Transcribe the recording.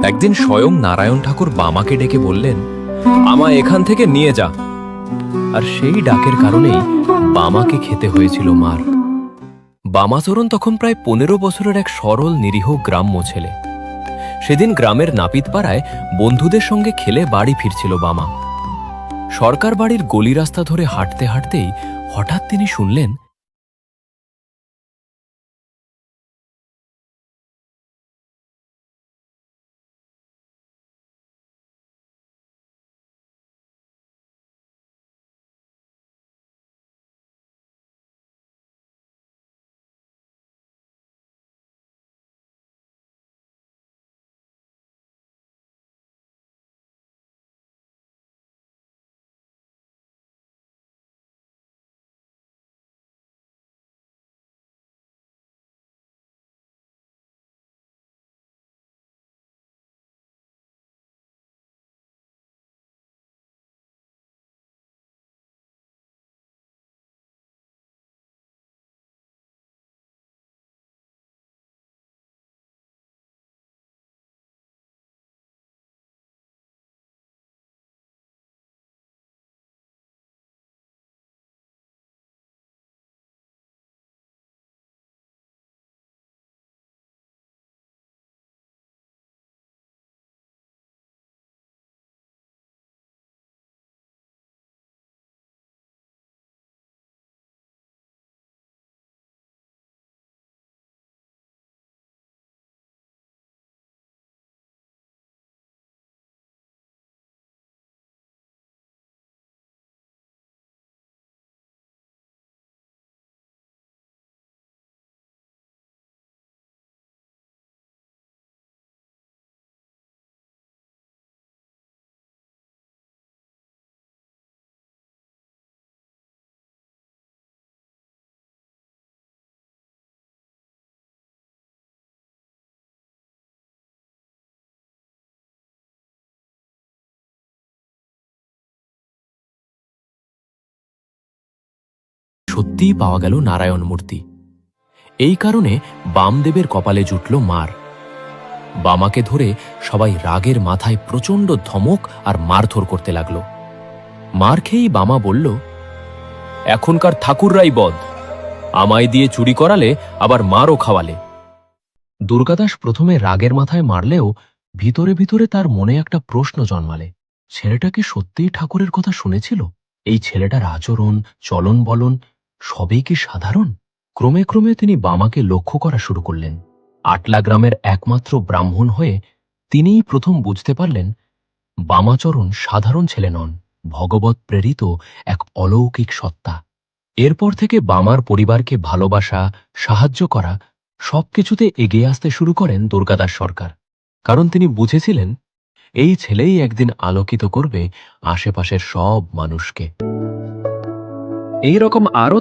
একদিন স্বয়ং নারায়ণ ঠাকুর বামাকে ডেকে বললেন, আমায় এখান থেকে নিয়ে যা। আর সেই ডাকের কারণেই বামাকে খেতে হয়েছিল মার। বামাচরণ তখন প্রায় 15 বছরের এক সরল নিরীহ গ্রাম্য ছেলে। সেদিন গ্রামের নাপিতপাড়ায় বন্ধুদের সঙ্গে খেলে বাড়ি ফিরছিল বামা। সরকার বাড়ির গলি রাস্তা ধরে হাঁটতে হাঁটতেই হঠাৎ তিনি শুনলেন, সত্যিই পাওয়া গেল নারায়ণ মূর্তি। এই কারণে বামদেবের কপালে জুটল মার। বামাকে ধরে সবাই রাগের মাথায় প্রচণ্ড ধমক আর মারধর করতে লাগল। মার খেয়েই বামা বলল, এখনকার ঠাকুররাই বদ, আমায় দিয়ে চুরি করালে আবার মারও খাওয়ালে। দুর্গাদাস প্রথমে রাগের মাথায় মারলেও ভিতরে ভিতরে তার মনে একটা প্রশ্ন জন্মালে, ছেলেটা কি সত্যিই ঠাকুরের কথা শুনেছিল? এই ছেলেটার আচরণ, চলন বলন সবই কি সাধারণ? ক্রমে ক্রমে তিনি বামাকে লক্ষ্য করা শুরু করলেন। আটলা গ্রামের একমাত্র ব্রাহ্মণ হয়ে তিনিই প্রথম বুঝতে পারলেন, বামাচরণ সাধারণ ছেলে নন, ভগবত প্রেরিত এক অলৌকিক সত্তা। এরপর থেকে বামার পরিবারকে ভালোবাসা, সাহায্য করা সবকিছুতে এগিয়ে আসতে শুরু করেন দুর্গাদাস সরকার। কারণ তিনি বুঝেছিলেন, এই ছেলেই একদিন আলোকিত করবে আশেপাশের সব মানুষকে। এই রকম আরও